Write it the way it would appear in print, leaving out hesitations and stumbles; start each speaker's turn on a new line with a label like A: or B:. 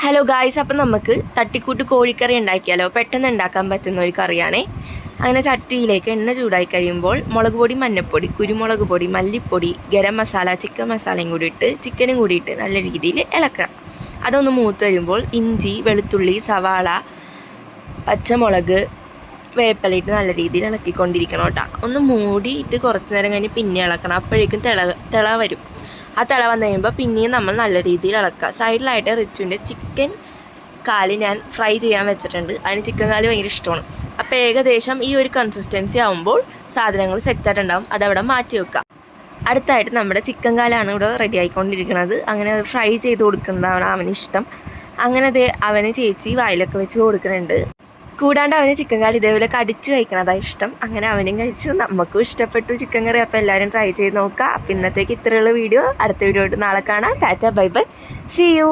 A: Hello guys, അപ്പം നമുക്ക് തട്ടിക്കൂട്ട് കോഴിക്കറി ഉണ്ടാക്കിയാലോ. പെട്ടെന്ന് ഉണ്ടാക്കാൻ പറ്റുന്ന ഒരു കറിയാണേ. അങ്ങനെ ചട്ടിയിലേക്ക് എണ്ണ ചൂടായി കഴിയുമ്പോൾ മുളക് പൊടി, മഞ്ഞൾപ്പൊടി, കുരുമുളക് പൊടി, മല്ലിപ്പൊടി, ഗരം മസാല, ചിക്കൻ മസാലയും കൂടി ഇട്ട് ചിക്കനും കൂടി ഇട്ട് നല്ല രീതിയിൽ ഇളക്കണം. അതൊന്ന് മൂത്ത് വരുമ്പോൾ ഇഞ്ചി, വെളുത്തുള്ളി, സവാള, പച്ചമുളക്, വേപ്പിലയിട്ട് നല്ല രീതിയിൽ ഇളക്കിക്കൊണ്ടിരിക്കണം കേട്ടോ. ഒന്ന് മൂടിയിട്ട് കുറച്ച് നേരം കഴിഞ്ഞ് പിന്നെ ഇളക്കണം. അപ്പോഴേക്കും തിള വരും. ആ തിള വന്നു കഴിയുമ്പോൾ പിന്നെയും നമ്മൾ നല്ല രീതിയിൽ ഇളക്കുക. സൈഡിലായിട്ട് റിച്ചുവിൻ്റെ ചിക്കൻ കാല് ഞാൻ ഫ്രൈ ചെയ്യാൻ വെച്ചിട്ടുണ്ട്. അതിന് ചിക്കൻ കാല് ഭയങ്കര ഇഷ്ടമാണ്. അപ്പോൾ ഏകദേശം ഈ ഒരു കൺസിസ്റ്റൻസി ആകുമ്പോൾ സാധനങ്ങൾ സെറ്റായിട്ടുണ്ടാവും. അതവിടെ മാറ്റി വെക്കുക. അടുത്തായിട്ട് നമ്മുടെ ചിക്കൻ കാലാണ് ഇവിടെ റെഡി ആയിക്കൊണ്ടിരിക്കുന്നത്. അങ്ങനെ അത് ഫ്രൈ ചെയ്ത് കൊടുക്കുന്നതാണ് അവനിഷ്ടം. അങ്ങനെ അവന് ചേച്ചി വായിലൊക്കെ വെച്ച് കൊടുക്കുന്നുണ്ട്. കൂടാണ്ട് അവന് ചിക്കൻ കറി ഇതേപോലെ കടിച്ച് കഴിക്കണതാണ് ഇഷ്ടം. അങ്ങനെ അവനും കഴിച്ചു. നമുക്കും ഇഷ്ടപ്പെട്ടു ചിക്കൻ കറി. അപ്പോൾ എല്ലാവരും ട്രൈ ചെയ്ത് നോക്കുക. അപ്പോൾ ഇന്നത്തേക്ക് ഇത്രയുള്ള വീഡിയോ. അടുത്ത വീഡിയോ ആയിട്ട് നാളെ കാണാം. Tata, bye bye, see U.